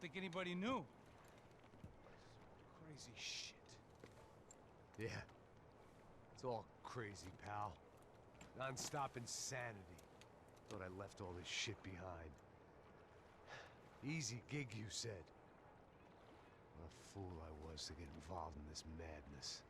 think anybody knew. Crazy shit. Yeah. It's all crazy, pal. Non-stop insanity. Thought I left all this shit behind. Easy gig, you said. What a fool I was to get involved in this madness.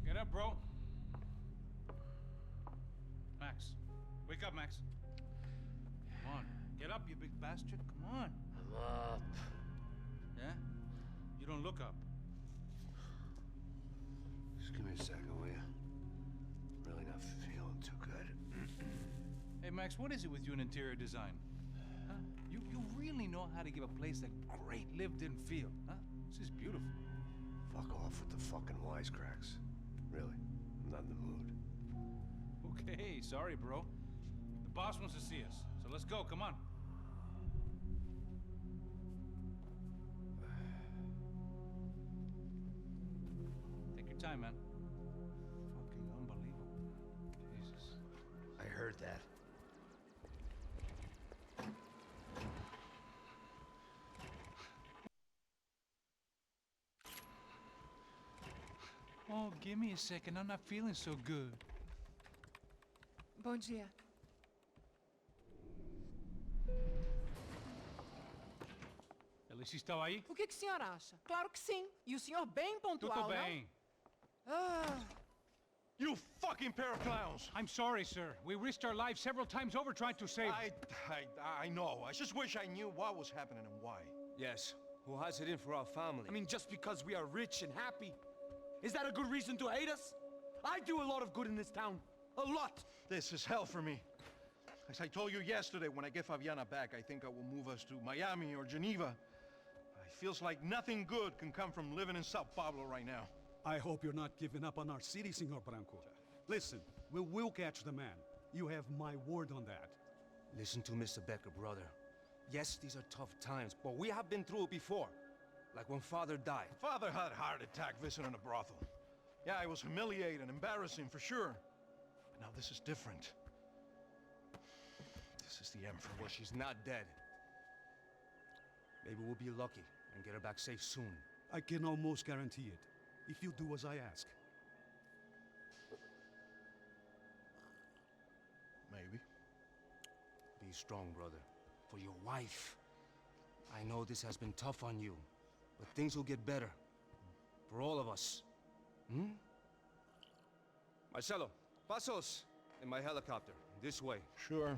Get up, bro. Max. Wake up, Max. Come on. Get up, you big bastard. Come on. I'm up. Yeah? You don't look up. Just give me a second, will you? Really not feeling too good. Hey, Max, what is it with you in interior design? Huh? You really know how to give a place a great lived-in feel, huh? This is beautiful. Fuck off with the fucking wisecracks. Really, I'm not in the mood. Okay, sorry, bro. The boss wants to see us, so let's go, come on. Take your time, man. Fucking unbelievable. Jesus. I heard that. Oh, give me a second. I'm not feeling so good. Bom dia. Ela estava aí? O que o senhor acha? Claro que sim. E o senhor bem pontual, Tudo bem. You fucking pair of clowns! I'm sorry, sir. We risked our lives several times over trying to save... I know. I just wish I knew what was happening and why. Yes. Who has it in for our family? I mean, just because we are rich and happy, is that a good reason to hate us? I do a lot of good in this town. A lot! This is hell for me. As I told you yesterday, when I get Fabiana back, I think I will move us to Miami or Geneva. It feels like nothing good can come from living in Sao Paulo right now. I hope you're not giving up on our city, Senor Branco. Listen, we will catch the man. You have my word on that. Listen to Mr. Becker, brother. Yes, these are tough times, but we have been through it before. Like when Father died. Father had a heart attack visiting a brothel. Yeah, it was humiliating, embarrassing, for sure. But now this is different. This is the Emperor. Well, she's not dead. Maybe we'll be lucky and get her back safe soon. I can almost guarantee it, if you do as I ask. Maybe. Be strong, brother. For your wife. I know this has been tough on you, but things will get better. For all of us. Hmm? Marcelo, pasos in my helicopter. This way. Sure.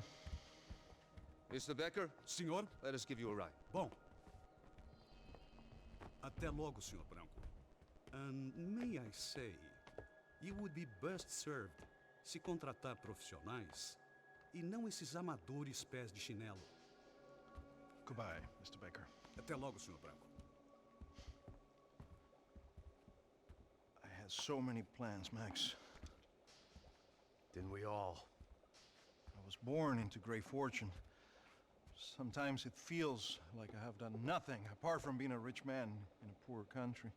Mr. Becker, Senhor? let us give you a ride. Bom. Até logo, Senhor Branco. And may I say, you would be best served se contratar profissionais e não esses amadores pés de chinelo. Goodbye, Mr. Baker. Até logo, Senhor Branco. I had so many plans, Max. Didn't we all? I was born into great fortune. Sometimes it feels like I have done nothing apart from being a rich man in a poor country.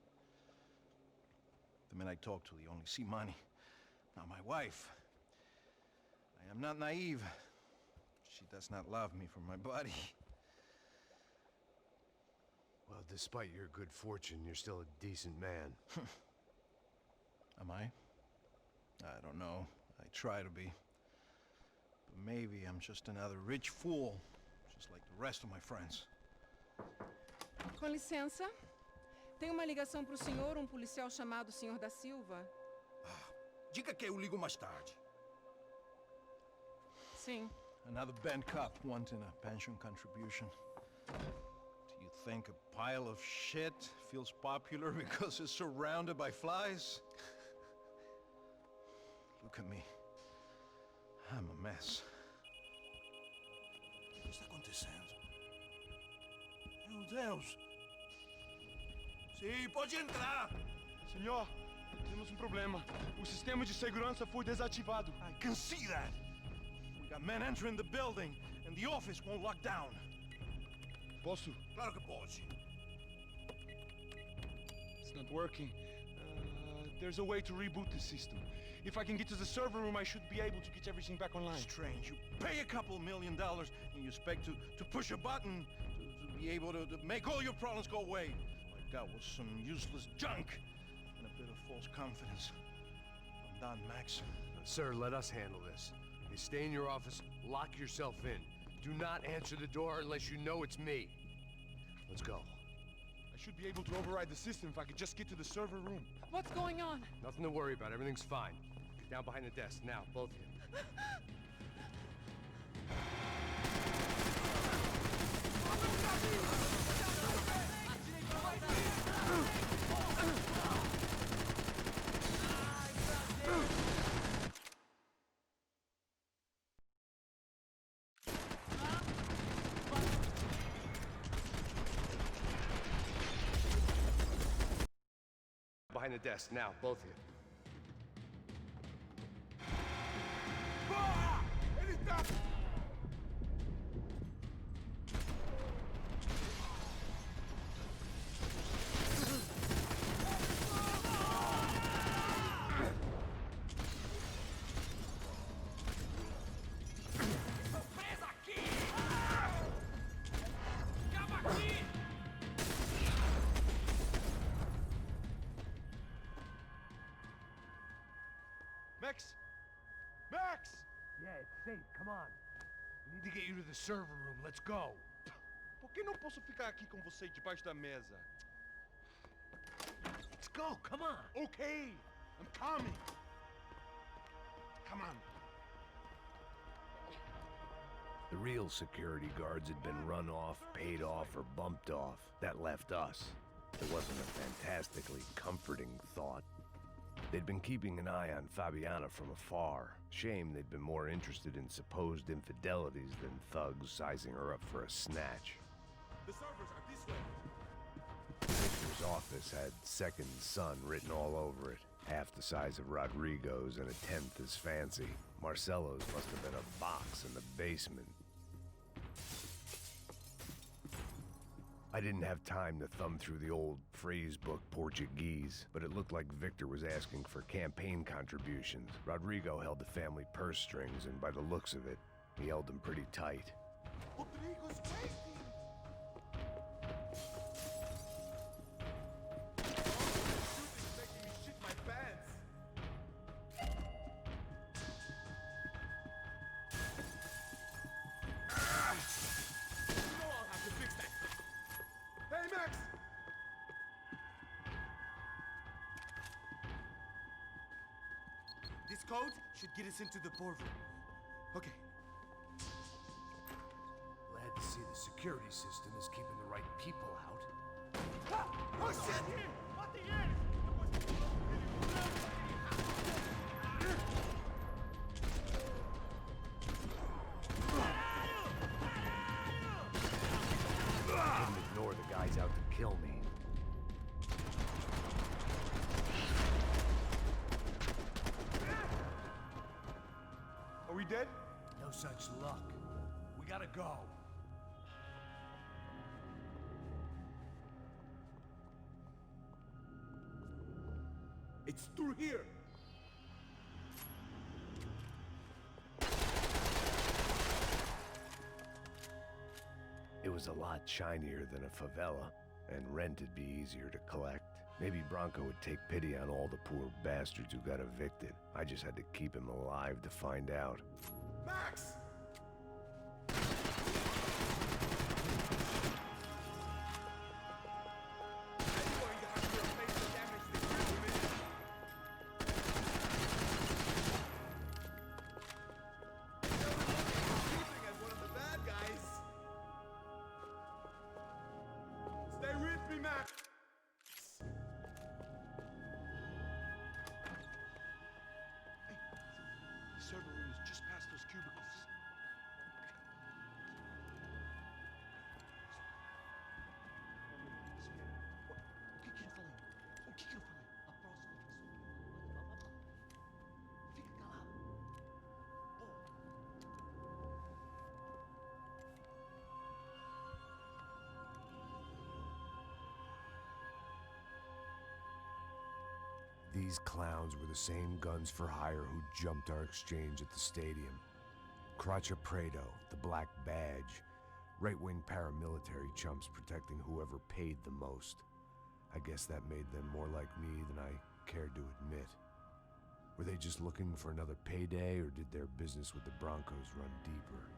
The men I talk to, they only see money. Now my wife, I am not naive. She does not love me for my body. Well, despite your good fortune, you're still a decent man. I'm I? I don't know. I try to be. But maybe I'm just another rich fool, just like the rest of my friends. Com licença. Tem uma ligação para o senhor, um policial chamado Sr. da Silva? Diga que eu ligo mais tarde. Sim. Another bent cop wanting a pension contribution. Do you think a pile of shit feels popular because it's surrounded by flies? Look at me. I'm a mess. O que está acontecendo? Meu Deus! Sim, pode entrar! Senhor, temos um problema. O sistema de segurança foi desativado. I can see that! We got men entering the building, and the office won't lock down. Posso? Claro que pode. It's not working. There's a way to reboot the system. If I can get to the server room, I should be able to get everything back online. Strange. You pay a couple $1 million, and you expect to push a button to be able to make all your problems go away. All I got was some useless junk and a bit of false confidence. I'm done, Max. Sir, let us handle this. You stay in your office, lock yourself in. Do not answer the door unless you know it's me. Let's go. I should be able to override the system if I could just get to the server room. What's going on? Nothing to worry about. Everything's fine. Get down behind the desk now, both of you. Behind the desk now, both of you. Max! Max! Yeah, it's safe. Come on. We need to get you to the server room. Let's go. Por que não posso ficar aqui com você debaixo da mesa? Let's go. Come on. Okay, I'm coming. Come on. The real security guards had been run off, paid off, or bumped off. That left us. It wasn't a fantastically comforting thought. They'd been keeping an eye on Fabiana from afar. Shame they'd been more interested in supposed infidelities than thugs sizing her up for a snatch. The servers are this way. Victor's office had second son written all over it. Half the size of Rodrigo's and a tenth as fancy. Marcelo's must have been a box in the basement. I didn't have time to thumb through the old phrase book Portuguese, but it looked like Victor was asking for campaign contributions. Rodrigo held the family purse strings, and by the looks of it, he held them pretty tight. Rodrigo's waiting. Making me shit my pants. You know I'll have to fix that. Hey, Max! This code should get us into the boardroom. Okay. Glad to see the security system is keeping the right people out. Oh, shit! What the hell? I couldn't ignore the guys out to kill me. Are we dead? No such luck. We gotta go. It's through here. It was a lot shinier than a favela, and rent'd be easier to collect. Maybe Bronco would take pity on all the poor bastards who got evicted. I just had to keep him alive to find out. Max! The server room is just past those cubicles. O que que ele falou? O que que eu falei? A próxima pessoa. Fica calado. These clowns were the same guns for hire who jumped our exchange at the stadium. Crotcha Prado, the Black Badge, right-wing paramilitary chumps protecting whoever paid the most. I guess that made them more like me than I cared to admit. Were they just looking for another payday, or did their business with the Broncos run deeper?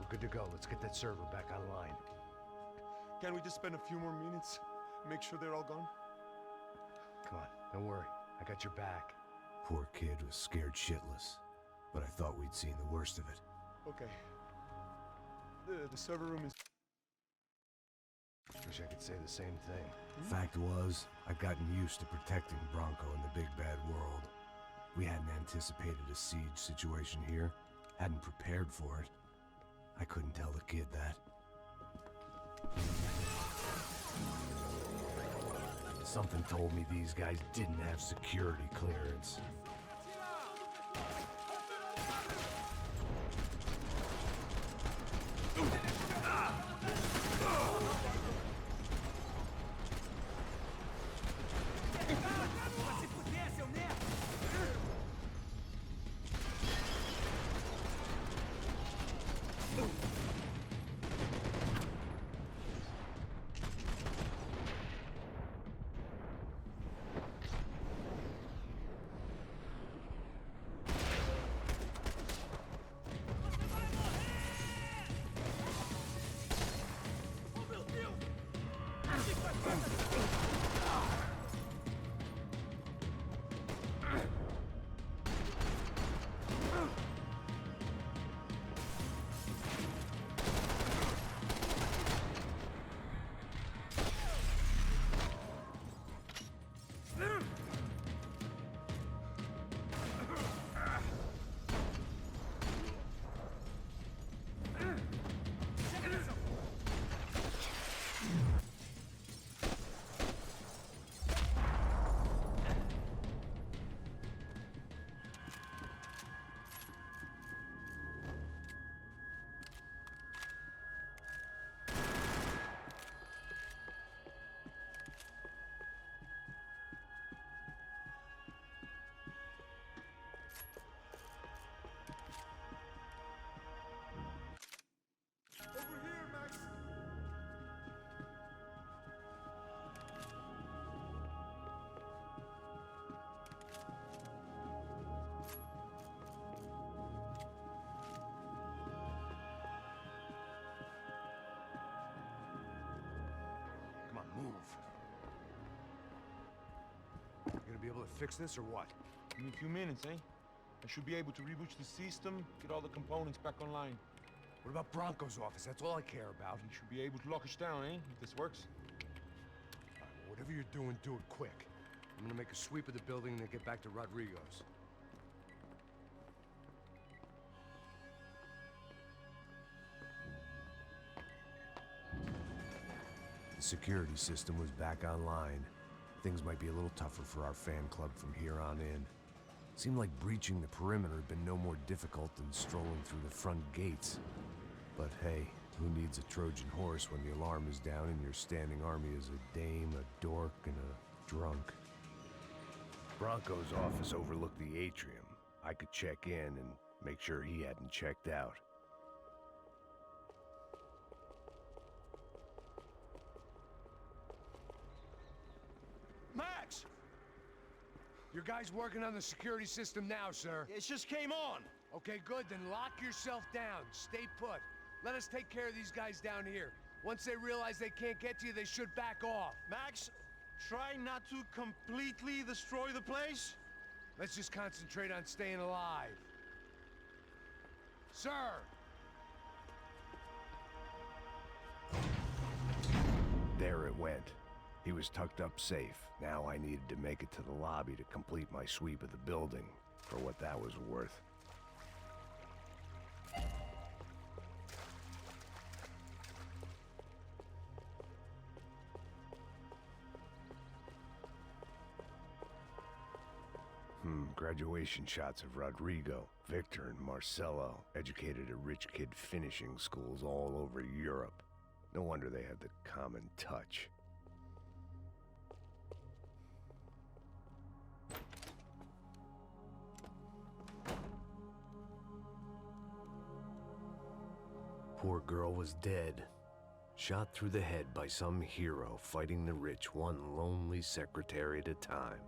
Good to go. Let's get that server back online. Can't we just spend a few more minutes? Make sure they're all gone? Come on, don't worry. I got your back. Poor kid was scared shitless, but I thought we'd seen the worst of it. Okay. The server room is... Wish I could say the same thing. Fact was, I'd gotten used to protecting Bronco in the big bad world. We hadn't anticipated a siege situation here, hadn't prepared for it. I couldn't tell the kid that. Something told me these guys didn't have security clearance. Come on, move. You gonna be able to fix this or what? In a few minutes, eh? I should be able to reboot the system, get all the components back online. What about Bronco's office? That's all I care about. You should be able to lock us down, eh? If this works. Whatever you're doing, do it quick. I'm gonna make a sweep of the building and then get back to Rodrigo's. The security system was back online. Things might be a little tougher for our fan club from here on in. Seemed like breaching the perimeter had been no more difficult than strolling through the front gates. But hey, who needs a Trojan horse when the alarm is down and your standing army is a dame, a dork, and a drunk? Bronco's office overlooked the atrium. I could check in and make sure he hadn't checked out. Max! Your guy's working on the security system now, sir. It just came on. Okay, good, then lock yourself down. Stay put. Let us take care of these guys down here. Once they realize they can't get to you, they should back off. Max, try not to completely destroy the place. Let's just concentrate on staying alive. Sir! There it went. He was tucked up safe. Now I needed to make it to the lobby to complete my sweep of the building, for what that was worth. Graduation shots of Rodrigo, Victor, and Marcelo, educated at rich kid finishing schools all over Europe. No wonder they had the common touch. Poor girl was dead. Shot through the head by some hero fighting the rich one lonely secretary at a time.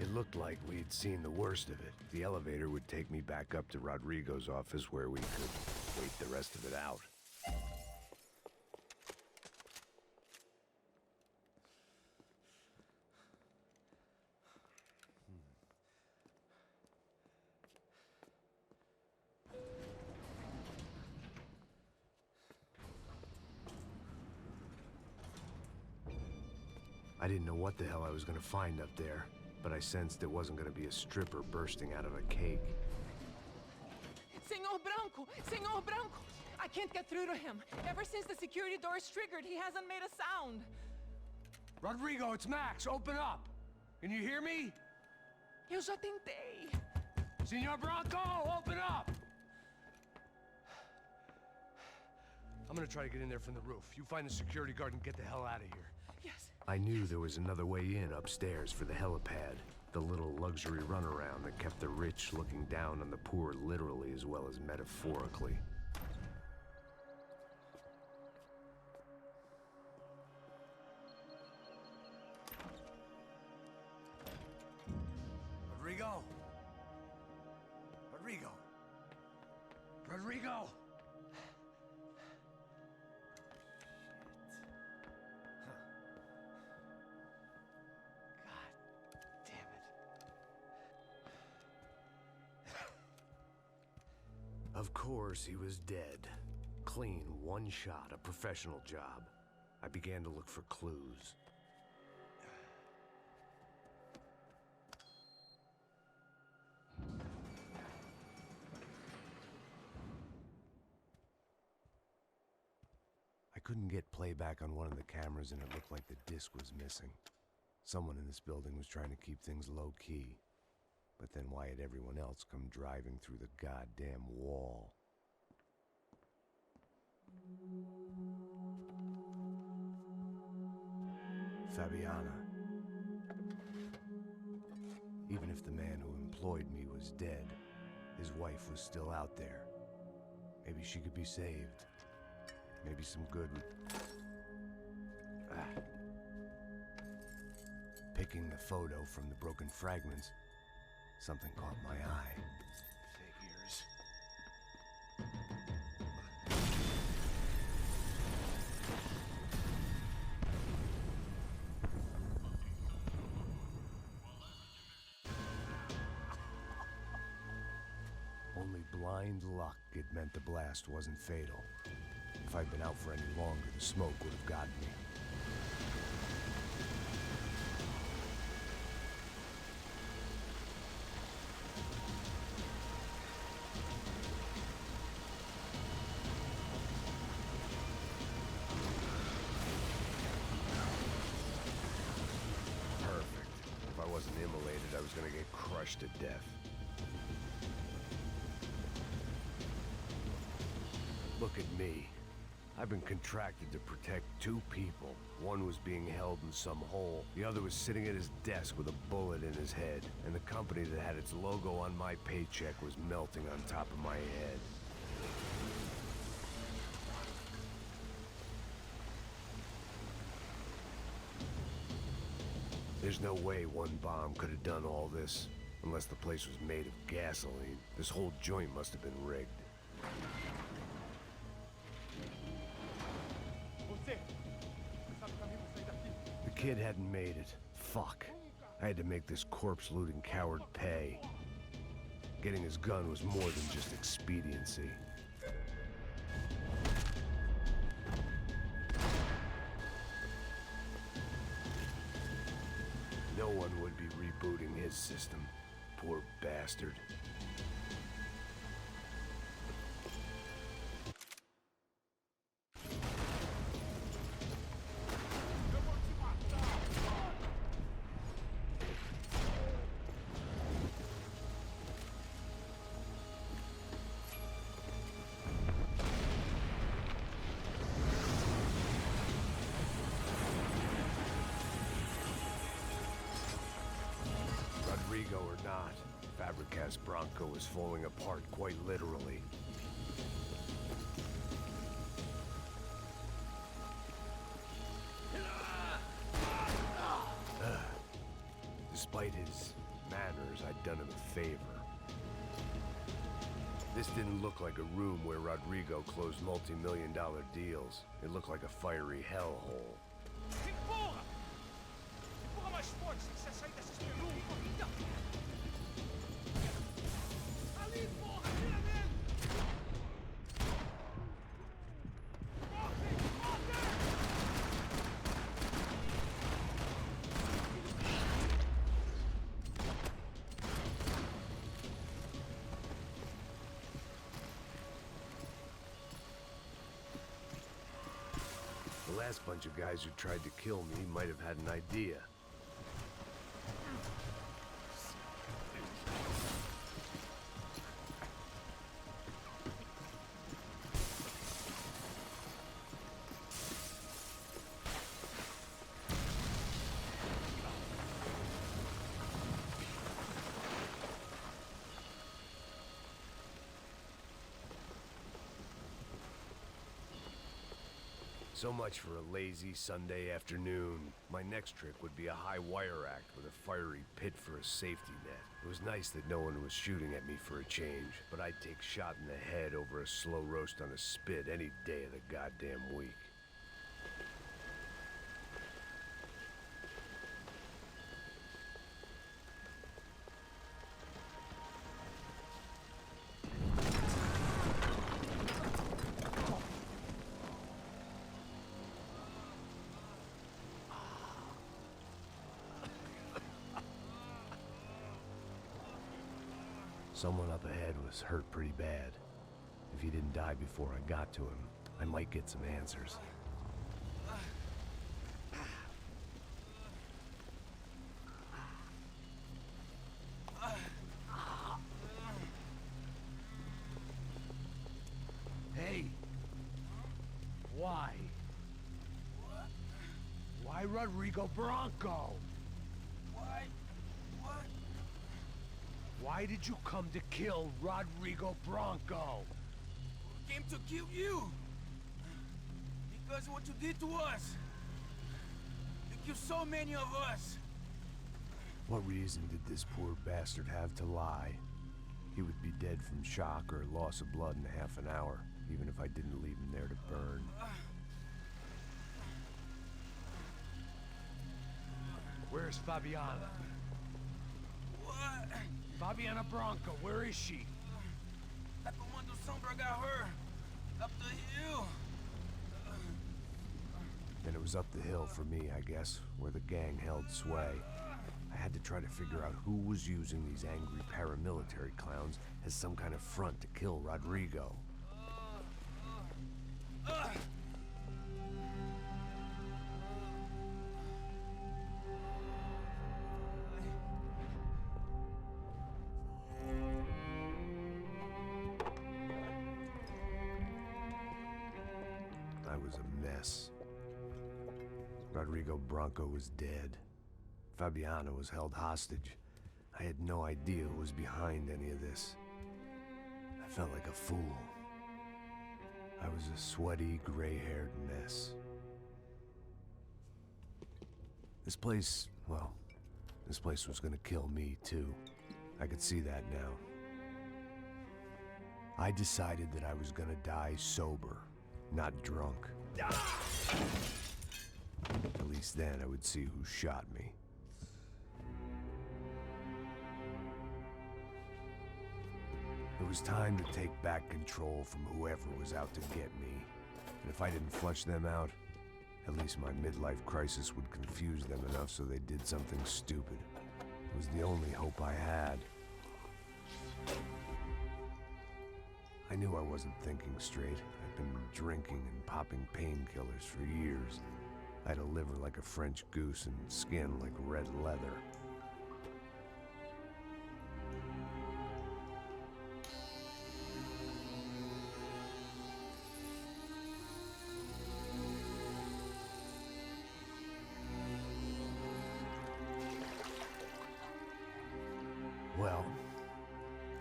It looked like we'd seen the worst of it. The elevator would take me back up to Rodrigo's office where we could wait the rest of it out. I didn't know what the hell I was gonna find up there, but I sensed it wasn't gonna be a stripper bursting out of a cake. Senor Branco! Senor Branco! I can't get through to him. Ever since the security door is triggered, he hasn't made a sound. Rodrigo, it's Max. Open up. Can you hear me? Eu já tentei. Senor Branco, open up! I'm gonna try to get in there from the roof. You find the security guard and get the hell out of here. Yes. I knew there was another way in upstairs for the helipad, the little luxury runaround that kept the rich looking down on the poor literally as well as metaphorically. Rodrigo? Rodrigo? Rodrigo? Of course, he was dead. Clean, one shot, a professional job. I began to look for clues. I couldn't get playback on one of the cameras and it looked like the disc was missing. Someone in this building was trying to keep things low-key. But then why had everyone else come driving through the goddamn wall? Fabiana. Even if the man who employed me was dead, his wife was still out there. Maybe she could be saved. Maybe some good would... Picking the photo from the broken fragments, something caught my eye. Figures. Only blind luck it meant the blast wasn't fatal. If I'd been out for any longer, the smoke would have gotten me. Perfect. If I wasn't immolated, I was gonna get crushed to death. Look at me. I've been contracted to protect two people. One was being held in some hole. The other was sitting at his desk with a bullet in his head. And the company that had its logo on my paycheck was melting on top of my head. There's no way one bomb could have done all this. Unless the place was made of gasoline. This whole joint must have been rigged. The kid hadn't made it. Fuck. I had to make this corpse-looting coward pay. Getting his gun was more than just expediency. No one would be rebooting his system. Poor bastard. Rodrigo or not, Fabricas Bronco is falling apart quite literally. Despite his manners, I'd done him a favor. This didn't look like a room where Rodrigo closed multi-million-dollar deals. It looked like a fiery hellhole. Empurra! Empurra mais forte, sem você sair dessa espelunca! Ali, porra! Tira nele! Corre! Corre! The last bunch of guys who tried to kill me might have had an idea. So much for a lazy Sunday afternoon. My next trick would be a high wire act with a fiery pit for a safety net. It was nice that no one was shooting at me for a change, but I'd take shot in the head over a slow roast on a spit any day of the goddamn week. Someone up ahead was hurt pretty bad. If he didn't die before I got to him, I might get some answers. Hey! Why? Why Rodrigo Bronco? Why did you come to kill Rodrigo Bronco? We came to kill you! Because of what you did to us! You killed so many of us! What reason did this poor bastard have to lie? He would be dead from shock or loss of blood in half an hour, even if I didn't leave him there to burn. Where's Fabiana? What? Fabiana Bronco, where is she? That Comando Sombra got her! Up the hill! Then it was up the hill for me, I guess, where the gang held sway. I had to try to figure out who was using these angry paramilitary clowns as some kind of front to kill Rodrigo. I was a mess. Rodrigo Bronco was dead. Fabiana was held hostage. I had no idea who was behind any of this. I felt like a fool. I was a sweaty, gray-haired mess. This place, well, this place was gonna kill me too. I could see that now. I decided that I was gonna die sober, not drunk. At least then I would see who shot me. It was time to take back control from whoever was out to get me. And if I didn't flush them out, at least my midlife crisis would confuse them enough so they did something stupid. It was the only hope I had. I knew I wasn't thinking straight. I'd been drinking and popping painkillers for years. I had a liver like a French goose and skin like red leather. Well,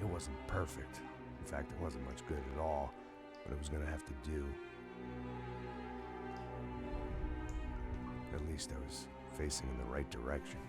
it wasn't perfect. In fact, it wasn't much good at all, but it was gonna have to do. At least I was facing in the right direction.